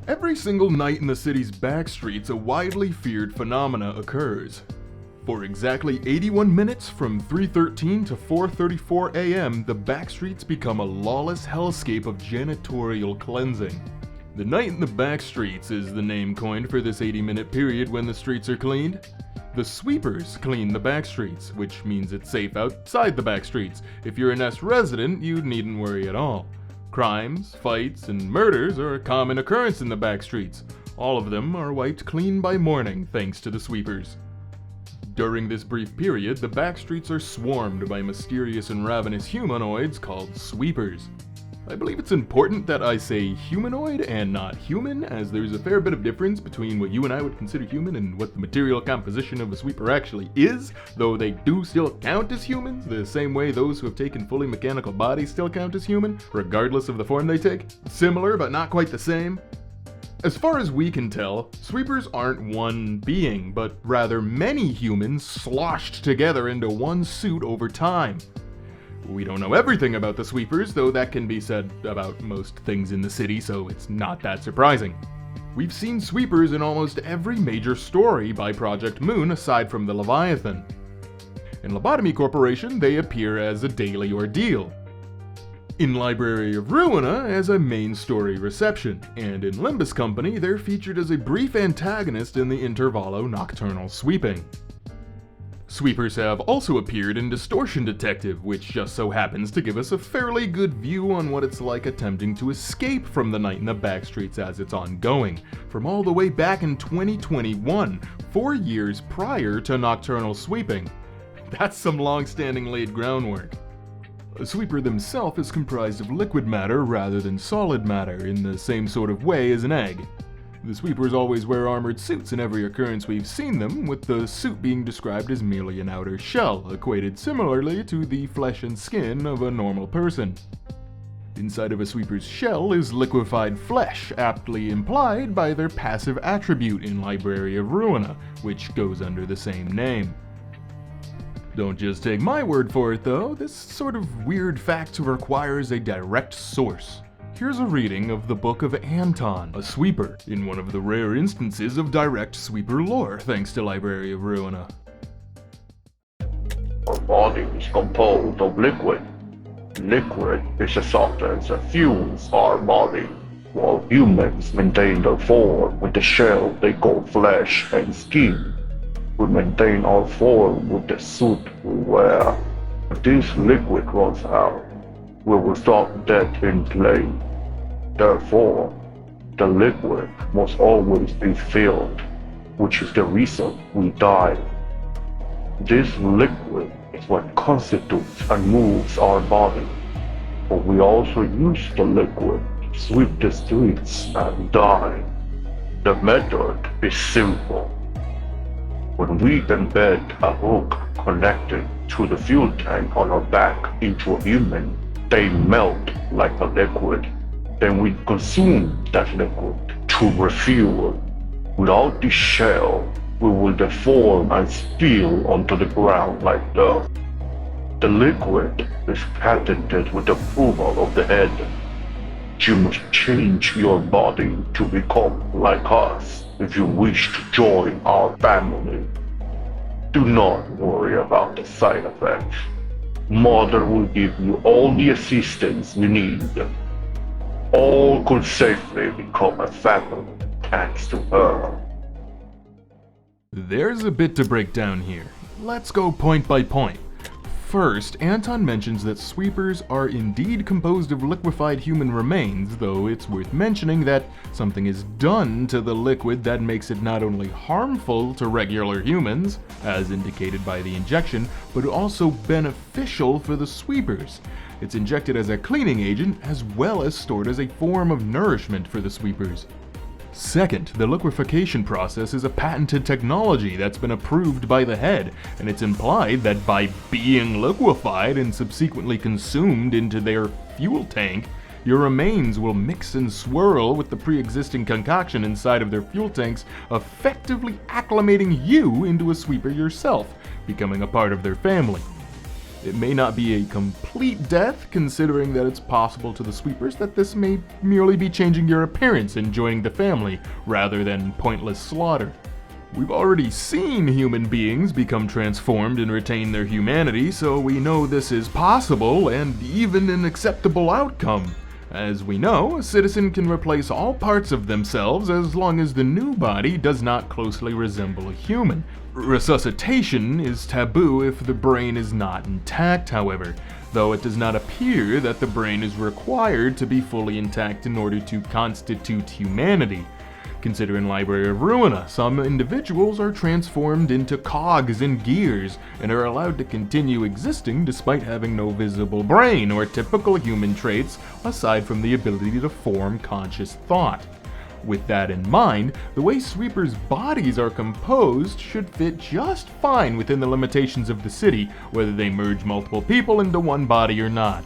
Every single night in the city's backstreets, a widely feared phenomena occurs. For exactly 81 minutes from 3:13 to 4:34 a.m., the backstreets become a lawless hellscape of janitorial cleansing. The night in the backstreets is the name coined for this 80-minute period when the streets are cleaned. The sweepers clean the backstreets, which means it's safe outside the backstreets. If you're a Nest resident, you needn't worry at all. Crimes, fights, and murders are a common occurrence in the backstreets. All of them are wiped clean by morning thanks to the sweepers. During this brief period, the backstreets are swarmed by mysterious and ravenous humanoids called sweepers. I believe it's important that I say humanoid and not human, as there's a fair bit of difference between what you and I would consider human and what the material composition of a sweeper actually is, though they do still count as humans, the same way those who have taken fully mechanical bodies still count as human, regardless of the form they take. Similar, but not quite the same. As far as we can tell, sweepers aren't one being, but rather many humans sloshed together into one suit over time. We don't know everything about the sweepers, though that can be said about most things in the city, so it's not that surprising. We've seen sweepers in almost every major story by Project Moon aside from the Leviathan. In Lobotomy Corporation, they appear as a daily ordeal. In Library of Ruina, as a main story reception, and in Limbus Company, they're featured as a brief antagonist in the Intervallo Nocturnal Sweeping. Sweepers have also appeared in Distortion Detective, which just so happens to give us a fairly good view on what it's like attempting to escape from the night in the backstreets as it's ongoing, from all the way back in 2021, 4 years prior to Nocturnal Sweeping. That's some long-standing laid groundwork. A sweeper themselves is comprised of liquid matter rather than solid matter, in the same sort of way as an egg. The sweepers always wear armored suits in every occurrence we've seen them, with the suit being described as merely an outer shell, equated similarly to the flesh and skin of a normal person. Inside of a sweeper's shell is liquefied flesh, aptly implied by their passive attribute in Library of Ruina, which goes under the same name. Don't just take my word for it though, this sort of weird fact requires a direct source. Here's a reading of the Book of Anton, a sweeper, in one of the rare instances of direct sweeper lore thanks to Library of Ruina. Our body is composed of liquid. Liquid is a substance that fuels our body, while humans maintain their form with the shell they call flesh and skin. We maintain our form with the suit we wear. If this liquid runs out, we will stop dead in play. Therefore, the liquid must always be filled, which is the reason we die. This liquid is what constitutes and moves our body, but we also use the liquid to sweep the streets and die. The method is simple. When we embed a hook connected to the fuel tank on our back into a human, they melt like a liquid. Then we consume that liquid to refuel. Without the shell, we will deform and spill onto the ground like dirt. The liquid is patented with approval of the head. You must change your body to become like us if you wish to join our family. Do not worry about the side effects. Mother will give you all the assistance you need. All could safely become a family thanks to her. There's a bit to break down here. Let's go point by point. First, Anton mentions that sweepers are indeed composed of liquefied human remains, though it's worth mentioning that something is done to the liquid that makes it not only harmful to regular humans, as indicated by the injection, but also beneficial for the sweepers. It's injected as a cleaning agent as well as stored as a form of nourishment for the sweepers. Second, the liquefaction process is a patented technology that's been approved by the head, and it's implied that by being liquefied and subsequently consumed into their fuel tank, your remains will mix and swirl with the pre-existing concoction inside of their fuel tanks, effectively acclimating you into a sweeper yourself, becoming a part of their family. It may not be a complete death, considering that it's possible to the sweepers that this may merely be changing your appearance and joining the family, rather than pointless slaughter. We've already seen human beings become transformed and retain their humanity, so we know this is possible and even an acceptable outcome. As we know, a citizen can replace all parts of themselves as long as the new body does not closely resemble a human. Resuscitation is taboo if the brain is not intact, however, though it does not appear that the brain is required to be fully intact in order to constitute humanity. Consider in Library of Ruina, some individuals are transformed into cogs and gears and are allowed to continue existing despite having no visible brain or typical human traits aside from the ability to form conscious thought. With that in mind, the way sweepers' bodies are composed should fit just fine within the limitations of the city, whether they merge multiple people into one body or not.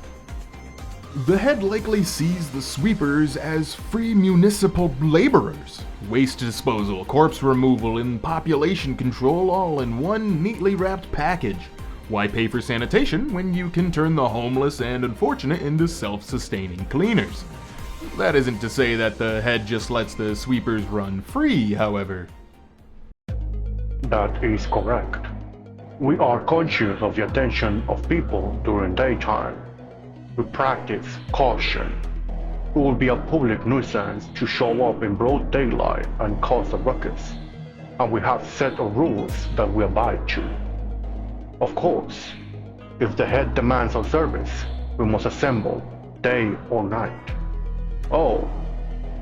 The head likely sees the sweepers as free municipal laborers. Waste disposal, corpse removal, and population control all in one neatly wrapped package. Why pay for sanitation when you can turn the homeless and unfortunate into self-sustaining cleaners? That isn't to say that the head just lets the sweepers run free, however. That is correct. We are conscious of the attention of people during daytime. We practice caution. It will be a public nuisance to show up in broad daylight and cause a ruckus, and we have set of rules that we abide to. Of course, if the head demands our service, we must assemble, day or night. Oh,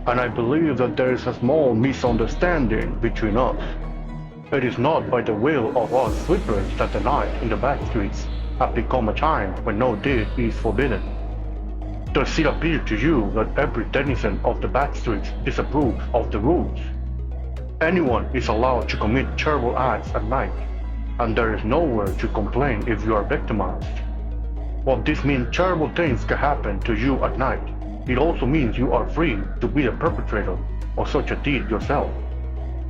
and I believe that there is a small misunderstanding between us. It is not by the will of us sweepers that the night in the Backstreets have become a time when no deed is forbidden. Does it appear to you that every denizen of the Backstreets disapproves of the rules? Anyone is allowed to commit terrible acts at night, and there is nowhere to complain if you are victimized. While this means terrible things can happen to you at night, it also means you are free to be the perpetrator of such a deed yourself.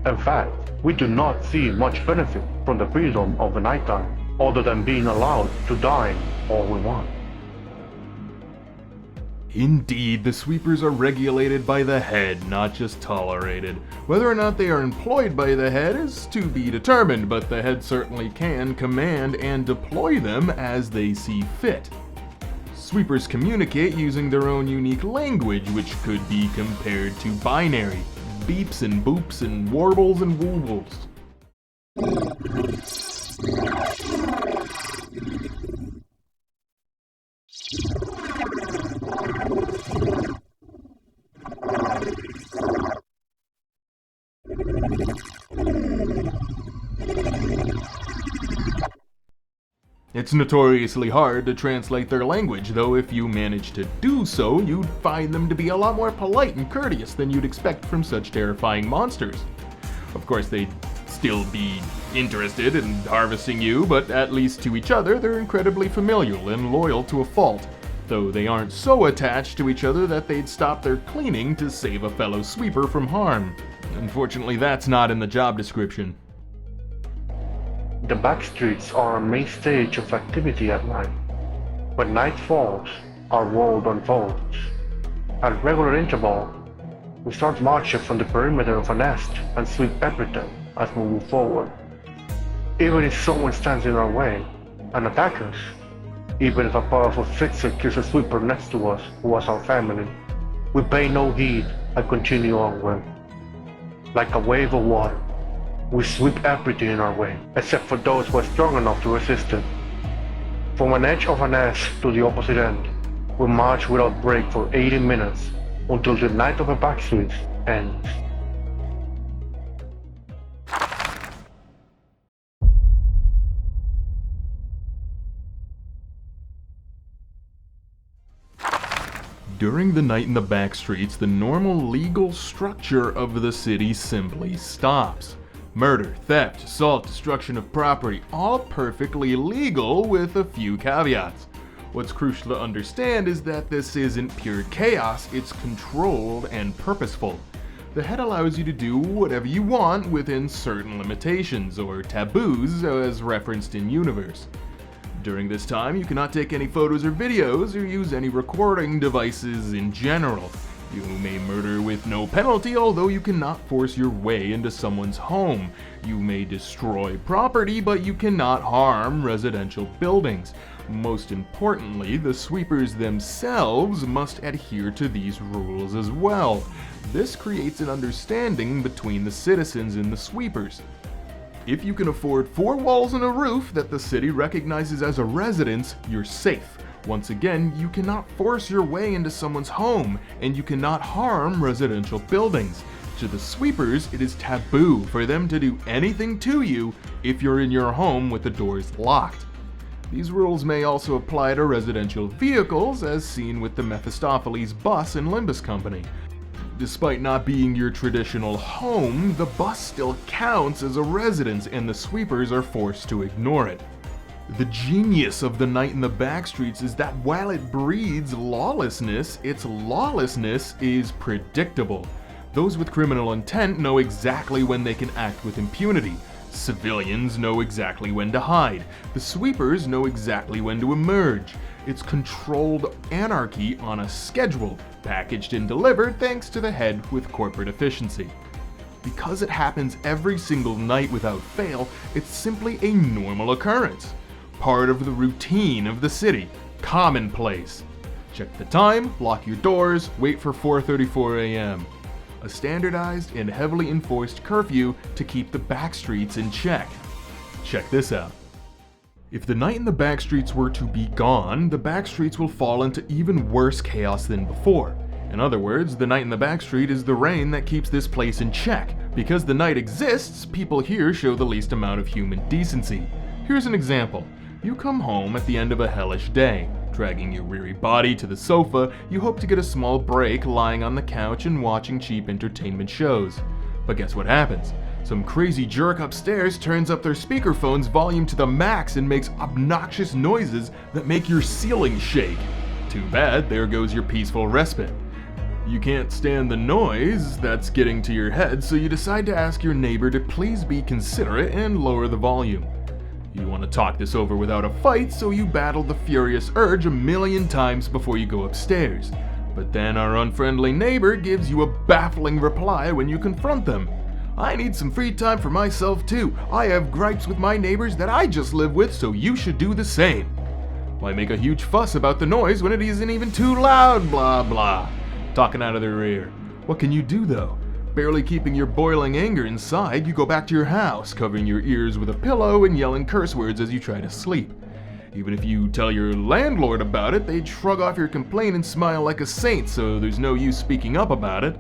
In fact, we do not see much benefit from the freedom of the nighttime, other than being allowed to dine all we want. Indeed, the sweepers are regulated by the head, not just tolerated. Whether or not they are employed by the head is to be determined, but the head certainly can command and deploy them as they see fit. Sweepers communicate using their own unique language, which could be compared to binary, beeps and boops and warbles and woobles. It's notoriously hard to translate their language, though if you manage to do so, you'd find them to be a lot more polite and courteous than you'd expect from such terrifying monsters. Of course, they'd still be interested in harvesting you, but at least to each other, they're incredibly familial and loyal to a fault, though they aren't so attached to each other that they'd stop their cleaning to save a fellow sweeper from harm. Unfortunately, that's not in the job description. The Backstreets are a main stage of activity at night. When night falls, our world unfolds. At regular interval, we start marching from the perimeter of a nest and sweep everything as we move forward. Even if someone stands in our way and attacks us, even if a powerful fixer kills a sweeper next to us who was our family, we pay no heed and continue onward. Like a wave of water, we sweep everything in our way, except for those who are strong enough to resist it. From an edge of an S to the opposite end, we march without break for 80 minutes until the night of the Backstreets ends. During the night in the Backstreets, the normal legal structure of the city simply stops. Murder, theft, assault, destruction of property, all perfectly legal with a few caveats. What's crucial to understand is that this isn't pure chaos, it's controlled and purposeful. The head allows you to do whatever you want within certain limitations, or taboos as referenced in universe. During this time, you cannot take any photos or videos or use any recording devices in general. You may murder with no penalty, although you cannot force your way into someone's home. You may destroy property, but you cannot harm residential buildings. Most importantly, the sweepers themselves must adhere to these rules as well. This creates an understanding between the citizens and the sweepers. If you can afford 4 walls and a roof that the city recognizes as a residence, you're safe. Once again, you cannot force your way into someone's home, and you cannot harm residential buildings. To the sweepers, it is taboo for them to do anything to you if you're in your home with the doors locked. These rules may also apply to residential vehicles, as seen with the Mephistopheles bus in Limbus Company. Despite not being your traditional home, the bus still counts as a residence and the sweepers are forced to ignore it. The genius of the night in the Backstreets is that while it breeds lawlessness, its lawlessness is predictable. Those with criminal intent know exactly when they can act with impunity. Civilians know exactly when to hide. The sweepers know exactly when to emerge. It's controlled anarchy on a schedule, packaged and delivered thanks to the head with corporate efficiency. Because it happens every single night without fail, it's simply a normal occurrence. Part of the routine of the city. Commonplace. Check the time, lock your doors, wait for 4:34 a.m. A standardized and heavily enforced curfew to keep the Backstreets in check. Check this out. If the night in the Backstreets were to be gone, the Backstreets will fall into even worse chaos than before. In other words, the night in the Backstreet is the rain that keeps this place in check. Because the night exists, people here show the least amount of human decency. Here's an example. You come home at the end of a hellish day. Dragging your weary body to the sofa, you hope to get a small break lying on the couch and watching cheap entertainment shows. But guess what happens? Some crazy jerk upstairs turns up their speakerphone's volume to the max and makes obnoxious noises that make your ceiling shake. Too bad, there goes your peaceful respite. You can't stand the noise that's getting to your head, so you decide to ask your neighbor to please be considerate and lower the volume. You want to talk this over without a fight, so you battle the furious urge 1,000,000 times before you go upstairs. But then our unfriendly neighbor gives you a baffling reply when you confront them. I need some free time for myself too. I have gripes with my neighbors that I just live with, so you should do the same. Why make a huge fuss about the noise when it isn't even too loud, blah blah. Talking out of their ear. What can you do though? Barely keeping your boiling anger inside, you go back to your house, covering your ears with a pillow and yelling curse words as you try to sleep. Even if you tell your landlord about it, they'd shrug off your complaint and smile like a saint, so there's no use speaking up about it.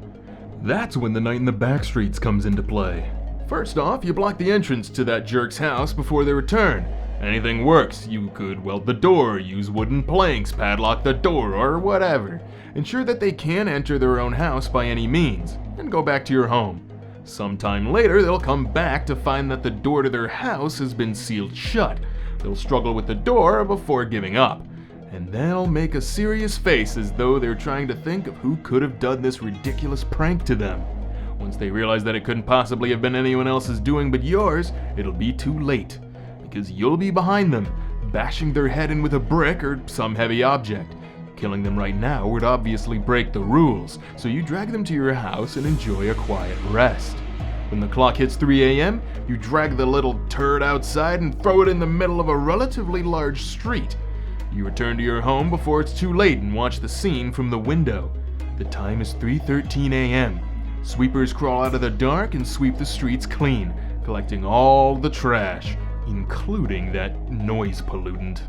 That's when the night in the Backstreets comes into play. First off, you block the entrance to that jerk's house before they return. Anything works. You could weld the door, use wooden planks, padlock the door, or whatever. Ensure that they can enter their own house by any means, and go back to your home. Sometime later, they'll come back to find that the door to their house has been sealed shut. They'll struggle with the door before giving up, and they'll make a serious face as though they're trying to think of who could have done this ridiculous prank to them. Once they realize that it couldn't possibly have been anyone else's doing but yours, it'll be too late, because you'll be behind them, bashing their head in with a brick or some heavy object. Killing them right now would obviously break the rules, so you drag them to your house and enjoy a quiet rest. When the clock hits 3 a.m., you drag the little turd outside and throw it in the middle of a relatively large street. You return to your home before it's too late and watch the scene from the window. The time is 3:13 a.m. Sweepers crawl out of the dark and sweep the streets clean, collecting all the trash, including that noise pollutant.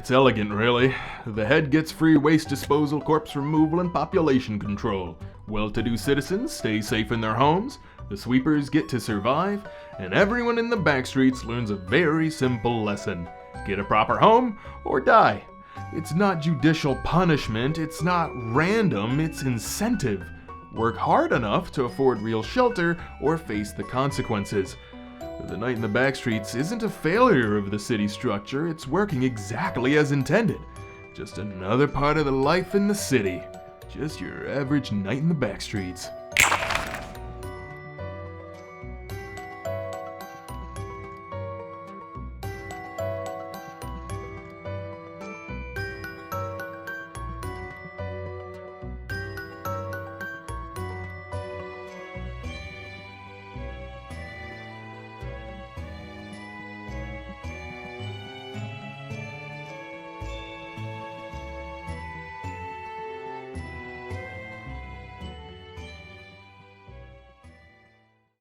It's elegant, really. The head gets free waste disposal, corpse removal, and population control. Well-to-do citizens stay safe in their homes, the sweepers get to survive, and everyone in the Backstreets learns a very simple lesson. Get a proper home or die. It's not judicial punishment, it's not random, it's incentive. Work hard enough to afford real shelter or face the consequences. The Night in the Backstreets isn't a failure of the city structure, it's working exactly as intended. Just another part of the life in the city. Just your average night in the Backstreets.